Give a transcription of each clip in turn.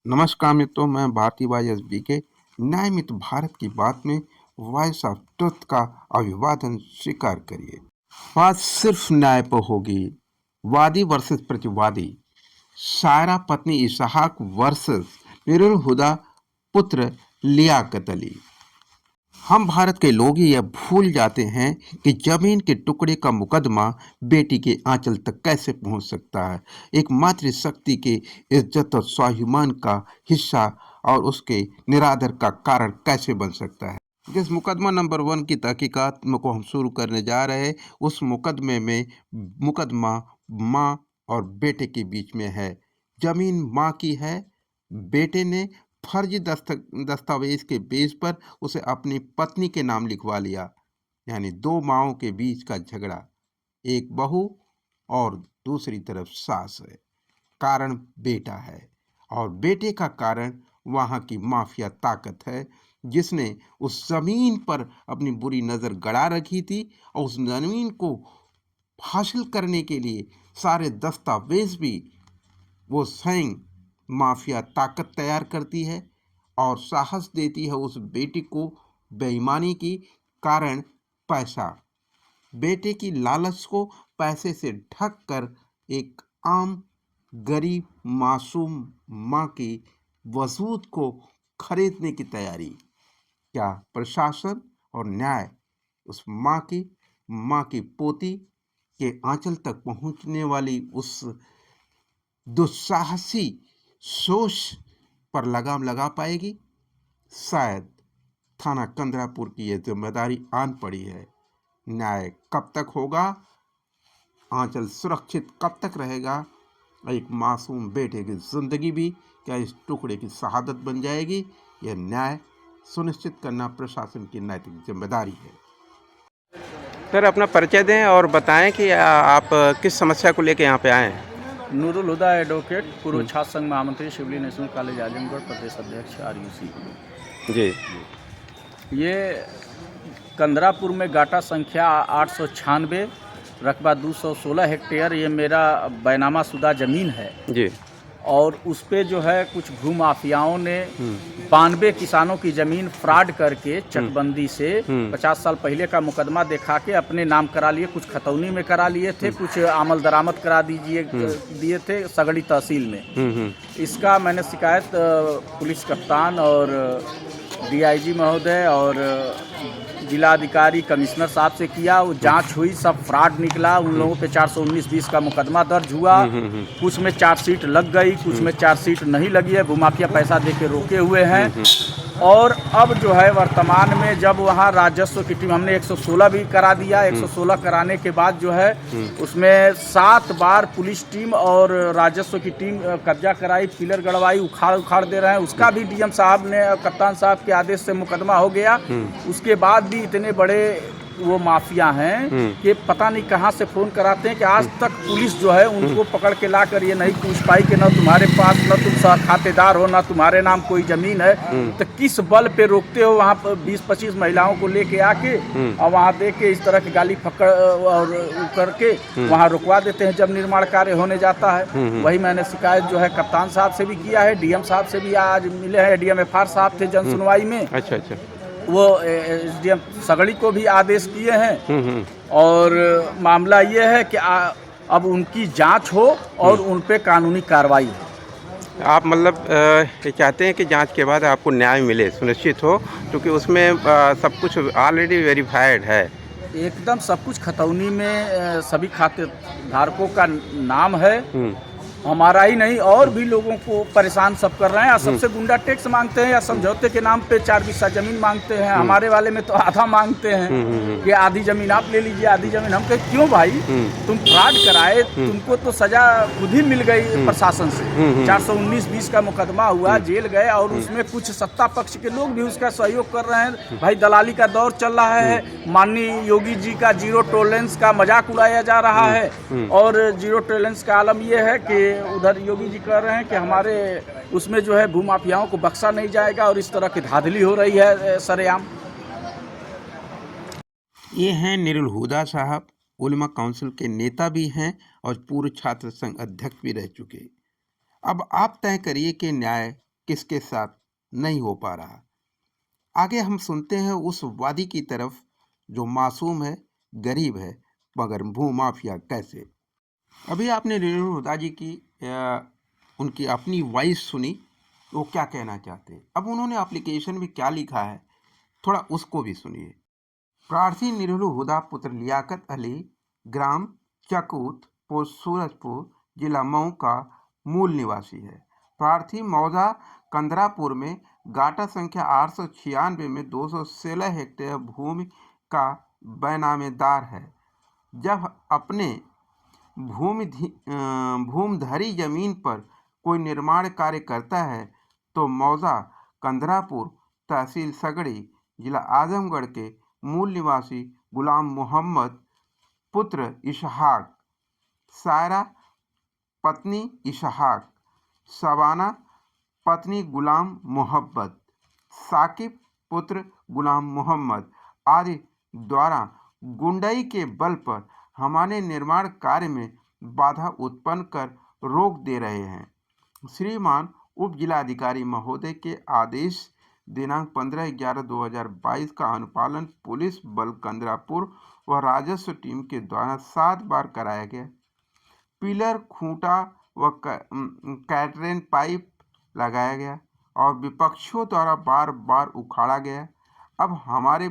नमस्कार मित्रों, मैं भारती भाई SBK। न्याय मित्र भारत की बात में वॉइस ऑफ ट्रुथ का अभिवादन स्वीकार करिए। बात सिर्फ न्याय पर होगी। वादी वर्सेस प्रतिवादी, शायरा पत्नी इसहाक वर्सेस नुरुल हुदा पुत्र लियाकत अली। हम भारत के लोग ही यह भूल जाते हैं कि जमीन के टुकड़े का मुकदमा बेटी के आंचल तक कैसे पहुंच सकता है। एक मातृशक्ति के इज्जत और स्वाभिमान का हिस्सा और उसके निरादर का कारण कैसे बन सकता है। जिस मुकदमा नंबर 1 की तहकीकात को हम शुरू करने जा रहे हैं, उस मुकदमे में मुकदमा माँ और बेटे के बीच में है। जमीन माँ की है। बेटे ने फर्जी दस्तावेज के बेस पर उसे अपनी पत्नी के नाम लिखवा लिया। यानी दो माओं के बीच का झगड़ा, एक बहू और दूसरी तरफ सास है। कारण बेटा है और बेटे का कारण वहाँ की माफिया ताकत है, जिसने उस जमीन पर अपनी बुरी नज़र गड़ा रखी थी और उस जमीन को हासिल करने के लिए सारे दस्तावेज भी वो स्वयं माफिया ताकत तैयार करती है और साहस देती है उस बेटी को बेईमानी की कारण पैसा। बेटे की लालच को पैसे से ढक कर एक आम गरीब मासूम माँ की वजूद को खरीदने की तैयारी। क्या प्रशासन और न्याय उस माँ की पोती के आंचल तक पहुंचने वाली उस दुस्साहसी सोच पर लगाम लगा पाएगी? शायद थाना कंदरापुर की यह जिम्मेदारी आन पड़ी है। न्याय कब तक होगा? आंचल सुरक्षित कब तक रहेगा? एक मासूम बेटे की जिंदगी भी क्या इस टुकड़े की शहादत बन जाएगी? यह न्याय सुनिश्चित करना प्रशासन की नैतिक जिम्मेदारी है। सर, अपना परिचय दें और बताएं कि आप किस समस्या को लेकर यहाँ पे आए हैं। नूरुल हुदा एडवोकेट, पूर्व छात्र संघ महामंत्री, शिवली नेशनल कॉलेज आजमगढ़, प्रदेश अध्यक्ष RUC। जी, ये कंदरापुर में गाटा संख्या 896, रकबा 216 हेक्टेयर, ये मेरा बैनामा शुदा ज़मीन है। जी। और उस पे जो है कुछ भूमाफियाओं ने 92 किसानों की ज़मीन फ्रॉड करके चकबंदी से 50 साल पहले का मुकदमा दिखा के अपने नाम करा लिए। कुछ खतौनी में करा लिए थे, कुछ आमल दरामद करा दिए थे सगड़ी तहसील में। इसका मैंने शिकायत पुलिस कप्तान और DIG महोदय और जिला अधिकारी कमिश्नर साहब से किया। वो जांच हुई, सब फ्रॉड निकला। उन लोगों पे 419-20 का मुकदमा दर्ज हुआ। कुछ में चार्जशीट लग गई, कुछ में चार्जशीट नहीं लगी है। भूमाफिया पैसा दे के रोके हुए हैं। और अब जो है वर्तमान में जब वहाँ राजस्व की टीम, हमने 116 भी करा दिया। 116 कराने के बाद जो है उसमें 7 बार पुलिस टीम और राजस्व की टीम कब्जा कराई, पिलर गड़वाई, उखाड़ दे रहे हैं। उसका भी DM साहब ने, कप्तान साहब के आदेश से मुकदमा हो गया। उसके बाद भी इतने बड़े वो माफिया हैं कि पता नहीं कहाँ से फ़ोन कराते हैं कि आज तक पुलिस जो है उनको पकड़ के ला कर ये नहीं पूछ पाई कि न तुम्हारे पास, न तुम खातेदार हो, न तुम्हारे नाम कोई ज़मीन है। तो किस बल पे रोकते हो? वहाँ पर 20-25 महिलाओं को लेके आके और वहाँ देख के इस तरह की गाली पकड़ और करके वहाँ रुकवा देते हैं जब निर्माण कार्य होने जाता है। वही मैंने शिकायत जो है कप्तान साहब से भी किया है, DM साहब से भी आज मिले हैं। DM FR साहब थे जन सुनवाई में। अच्छा। वो SDM सगड़ी को भी आदेश किए हैं। और मामला ये है कि अब उनकी जांच हो और उन पे कानूनी कार्रवाई हो। आप मतलब ये चाहते हैं कि जांच के बाद आपको न्याय मिले, सुनिश्चित हो, क्योंकि उसमें सब कुछ ऑलरेडी वेरीफाइड है। एकदम सब कुछ खतौनी में सभी खातेधारकों का नाम है। हमारा ही नहीं, और भी लोगों को परेशान सब कर रहे हैं। सबसे गुंडा टैक्स मांगते हैं या समझौते के नाम पे 4 बिस्सा जमीन मांगते हैं। हमारे वाले में तो आधा मांगते हैं कि आधी जमीन आप ले लीजिए, आधी जमीन हम। कहे क्यों भाई, तुम फ्रॉड कराए, तुमको तो सजा खुद ही मिल गई प्रशासन से। 419-20 का मुकदमा हुआ, जेल गए, और उसमें कुछ सत्ता पक्ष के लोग भी उसका सहयोग कर रहे हैं। भाई दलाली का दौर चल रहा है। माननीय योगी जी का जीरो टॉलरेंस का मजाक उड़ाया जा रहा है। और जीरो टॉलरेंस का आलम यह है कि उधर योगी जी कह रहे हैं कि हमारे उसमें जो है भूमाफियाओं को बख्शा नहीं जाएगा, और इस तरह की धांधली हो रही है सरेआम। ये हैं नुरुल हुदा साहब, उलमा काउंसिल के नेता भी हैं और पूर्व छात्र संघ अध्यक्ष भी रह चुके। अब आप तय करिए कि न्याय किसके साथ नहीं हो पा रहा। आगे हम सुनते हैं उस वादी की तरफ जो मासूम है, गरीब है, मगर भूमाफिया कैसे। अभी आपने नीलू हुदा जी की उनकी अपनी वॉइस सुनी, वो क्या कहना चाहते हैं। अब उन्होंने एप्लीकेशन में क्या लिखा है, थोड़ा उसको भी सुनिए। प्रार्थी नीलू हुदा पुत्र लियाकत अली ग्राम चकूत पोस्ट सूरजपुर जिला मऊ का मूल निवासी है। प्रार्थी मौजा कंदरापुर में गाटा संख्या 896 में 216 हेक्टेयर भूमि का बेनामेदार है। जब अपने भूमधरी जमीन पर कोई निर्माण कार्य करता है तो मौजा कंदरापुर तहसील सगड़ी जिला आजमगढ़ के मूल निवासी गुलाम मोहम्मद पुत्र इशहाक, सायरा पत्नी इशहाक, शबाना पत्नी गुलाम मोहब्बत, साकिब पुत्र गुलाम मोहम्मद आदि द्वारा गुंडाई के बल पर हमारे निर्माण कार्य में बाधा उत्पन्न कर रोक दे रहे हैं। श्रीमान उप जिलाधिकारी महोदय के आदेश दिनांक 15/11/2022 का अनुपालन पुलिस बल कंदरापुर व राजस्व टीम के द्वारा 7 बार कराया गया। पिलर, खूंटा व कैटरेन पाइप लगाया गया और विपक्षियों द्वारा बार बार उखाड़ा गया। अब हमारे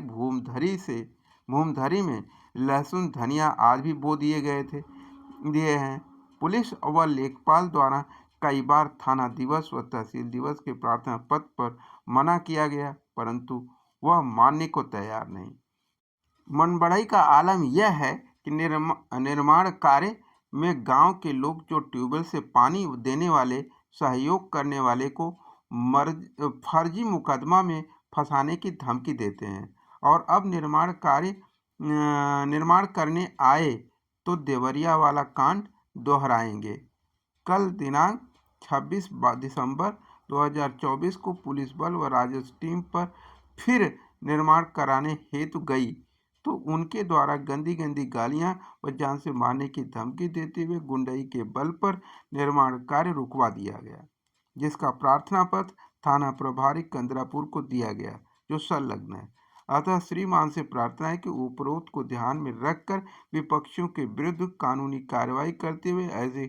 भूमधरी में लहसुन, धनिया आदि भी बो दिए हैं। पुलिस व लेखपाल द्वारा कई बार थाना दिवस व तहसील दिवस के प्रार्थना पत्र पर मना किया गया, परंतु वह मानने को तैयार नहीं। मनबड़ाई का आलम यह है कि निर्माण कार्य में गांव के लोग जो ट्यूबवेल से पानी देने वाले सहयोग करने वाले को फर्जी मुकदमा में फंसाने की धमकी देते हैं और अब निर्माण करने आए तो देवरिया वाला कांड दोहराएंगे। कल दिनांक 26 दिसंबर 2024 को पुलिस बल व राजस्व टीम पर फिर निर्माण कराने हेतु गई तो उनके द्वारा गंदी गालियां व जान से मारने की धमकी देते हुए गुंडाई के बल पर निर्माण कार्य रुकवा दिया गया, जिसका प्रार्थना पत्र थाना प्रभारी कंदरापुर को दिया गया जो संलग्न है। अतः श्रीमान से प्रार्थना है कि उपरोक्त को ध्यान में रखकर विपक्षियों के विरुद्ध कानूनी कार्रवाई करते हुए ऐसे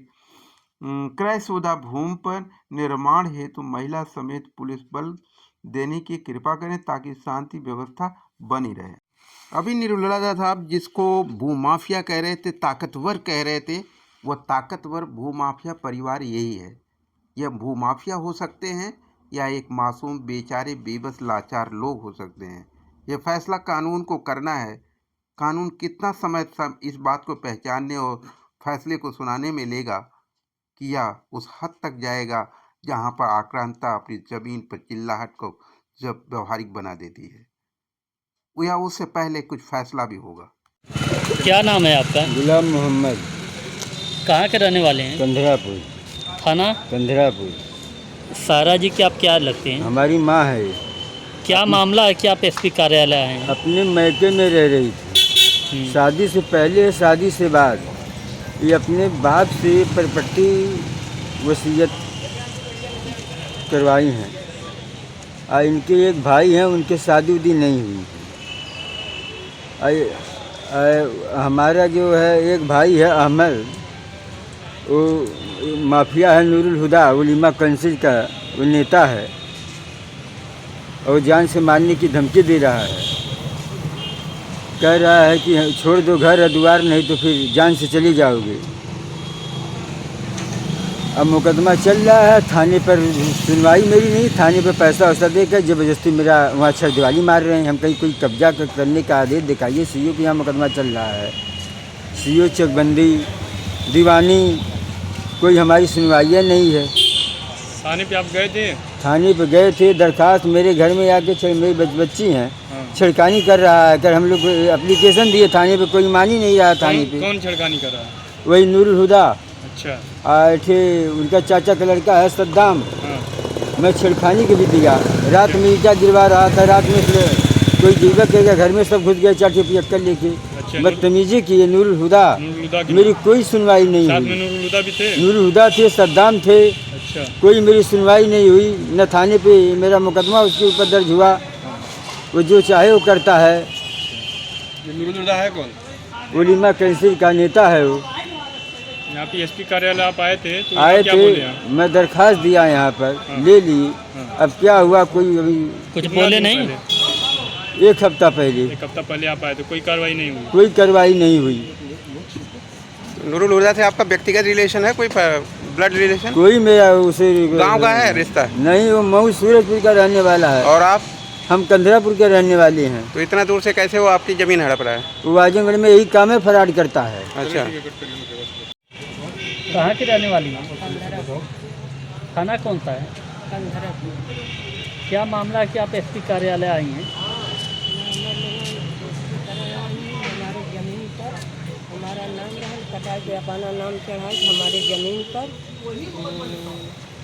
क्रयशुदा भूमि पर निर्माण हेतु महिला समेत पुलिस बल देने की कृपा करें ताकि शांति व्यवस्था बनी रहे। अभी निरुलदा साहब जिसको भूमाफिया कह रहे थे, ताकतवर कह रहे थे, वह ताकतवर भूमाफिया परिवार यही है। यह भूमाफिया हो सकते हैं या एक मासूम बेचारे बेबस लाचार लोग हो सकते हैं। यह फैसला कानून को करना है। कानून कितना समय इस बात को पहचानने और फैसले को सुनाने में लेगा कि यह उस हद तक जाएगा जहां पर आक्रांता अपनी जमीन पर चिल्लाहट को जब व्यवहारिक बना देती है, या उससे पहले कुछ फैसला भी होगा। क्या नाम है आपका? गुलाम मोहम्मद। कहाँ के रहने वाले हैं? कंदरापुर। थाना कंदरापुर। सारा जी की आप क्या लगते हैं? हमारी माँ है। क्या मामला है कि आप एसपी कार्यालय आए हैं? अपने मैके में रह रही थी, शादी से पहले, शादी से बाद। ये अपने बाप से प्रॉपर्टी वसीयत करवाई हैं और इनके एक भाई हैं, उनके शादी उदी नहीं हुई। हमारा जो है एक भाई है अहमद, वो माफिया है, नूरुल हुदा उलीमा कंसिल का वो नेता है और जान से मारने की धमकी दे रहा है। कह रहा है कि छोड़ दो घर द्वार, नहीं तो फिर जान से चली जाओगे। अब मुकदमा चल रहा है, थाने पर सुनवाई मेरी नहीं, थाने पर पैसा वैसा देकर ज़बरदस्ती मेरा वहाँ छर दिवाली मार रहे हैं। हम कहीं कोई कब्जा करने का आदेश दिखाइए सीओ के यहाँ मुकदमा चल रहा है। सीओ चकबंदी दीवानी कोई हमारी सुनवाइयाँ नहीं है। थाने पे आप गए थे? थाने पे गए थे, दरखास्त मेरे घर में आके मेरी बच्ची हैं, छिड़कानी कर रहा है। अगर हम लोग एप्लीकेशन दिए थाने पे, कोई मान ही नहीं रहा थाने पे। कौन छिड़कानी कर रहा है? वही नूरुल हुदा। अच्छा। थे उनका चाचा का लड़का है सद्दाम। मैं छिड़कानी के भी दिया, रात में ईटा गिरवा रहा था, रात में कोई गिरवा करके घर में सब घुस गए, चाटे पियक्कर लेके। बदतमीजी की नूरुल हुदा, मेरी कोई सुनवाई नहीं हुई। नूरुल हुदा भी थे? नूरुल हुदा थे, सद्दाम थे, अच्छा कोई मेरी सुनवाई नहीं हुई, न थाने पे मेरा मुकदमा उसके ऊपर दर्ज हुआ। वो जो चाहे वो करता है। ये नूरुल हुदा है कौन? उलीमा कैंसिल का नेता है वो। यहाँ पे एसपी कार्यालय आप आए थे तो आए क्या बोले थे, आप? मैं दरखास्त दिया यहाँ पर, ले ली। अब क्या हुआ, कोई अभी कुछ बोले नहीं? 1 हफ्ता पहले एक हफ्ता पहले आप आए थे, कोई कार्रवाई नहीं हुई? कोई कार्रवाई नहीं हुई। नूरुल हुदा से आपका व्यक्तिगत रिलेशन है, कोई ब्लड रिलेशन? कोई मेरा उसे गांव का है रिश्ता? नहीं, वो मऊ सूरजपुर का रहने वाला है। और आप? हम कंधरापुर के रहने वाले हैं। तो इतना दूर से कैसे वो आपकी ज़मीन हड़प रहा है? वो आजमगढ़ में यही काम है, फराड करता है। अच्छा, कहाँ की रहने वाली है? थाना कौन सा है? क्या मामला है कि आप एसपी कार्यालय आई हैं? हमारे ज़मीन पर हमारा नाम रहल कटा के अपना नाम चढ़ा के हमारे ज़मीन पर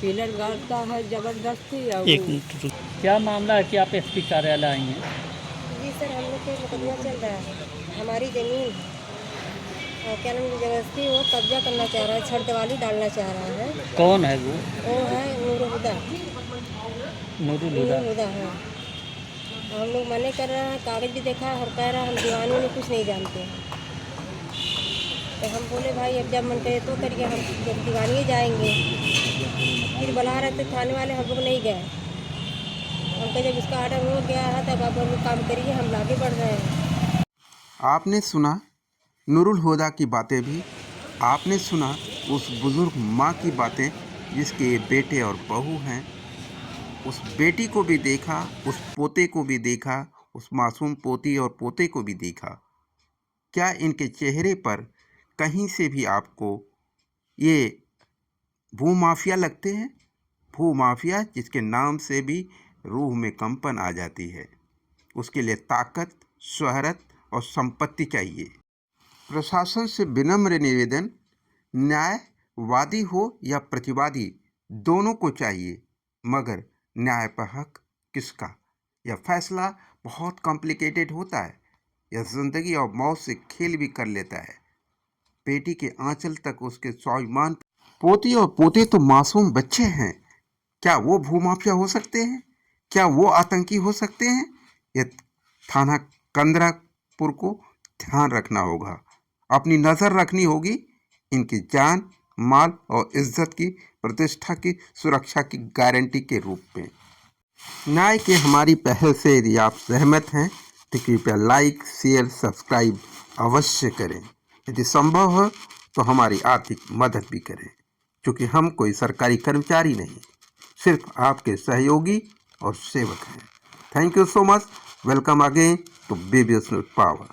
पिलर गाड़ता है ज़बरदस्ती। और एक मिनट रुक। क्या मामला है कि आप एसपी कार्यालय आई हैं? जी सर, हम लोग के मुकदमा चल रहा है। हमारी ज़मीन और क्या नाम ज़बरदस्ती वो कब्जा करना चाह रहा है, छड़दवाली डालना चाह रहा है। कौन है वो? वो है नूरुल हुदा। नूरुल हुदा। नूरुल हुदा है। और हम लोग मने कर रहे हैं, कागज़ भी देखा है और कह रहा है हम दीवानों में कुछ नहीं जानते हैं। तो हम बोले भाई अब जब मन करे तो करिए, हम दीवानी जाएंगे। फिर बुला रहे थे थाने वाले, हम लोग नहीं गए। हम कहे जब इसका ऑर्डर हो गया है तब आप हम लोग काम करिए, हम आगे बढ़ रहे हैं। आपने सुना नूरुल हुदा की बातें भी, आपने सुना उस बुज़ुर्ग माँ की बातें जिसके बेटे और बहू हैं। उस बेटी को भी देखा, उस पोते को भी देखा, उस मासूम पोती और पोते को भी देखा। क्या इनके चेहरे पर कहीं से भी आपको ये भूमाफिया लगते हैं? भूमाफिया जिसके नाम से भी रूह में कंपन आ जाती है। उसके लिए ताकत, शोहरत और संपत्ति चाहिए। प्रशासन से विनम्र निवेदन, न्यायवादी हो या प्रतिवादी, दोनों को चाहिए, मगर न्याय पर हक किसका? यह फैसला बहुत कॉम्प्लिकेटेड होता है। यह ज़िंदगी और मौत से खेल भी कर लेता है। बेटी के आंचल तक उसके स्वाभिमान। पोती और पोते तो मासूम बच्चे हैं, क्या वो भूमाफिया हो सकते हैं? क्या वो आतंकी हो सकते हैं? यह थाना कंदरापुर को ध्यान रखना होगा, अपनी नज़र रखनी होगी। इनकी जान, माल और इज्जत की, प्रतिष्ठा की सुरक्षा की गारंटी के रूप में। न्याय के हमारी पहल से यदि आप सहमत हैं तो कृपया लाइक, शेयर, सब्सक्राइब अवश्य करें। यदि संभव हो तो हमारी आर्थिक मदद भी करें, क्योंकि हम कोई सरकारी कर्मचारी नहीं, सिर्फ आपके सहयोगी और सेवक हैं। Thank you so much. Welcome again to BBS News Power।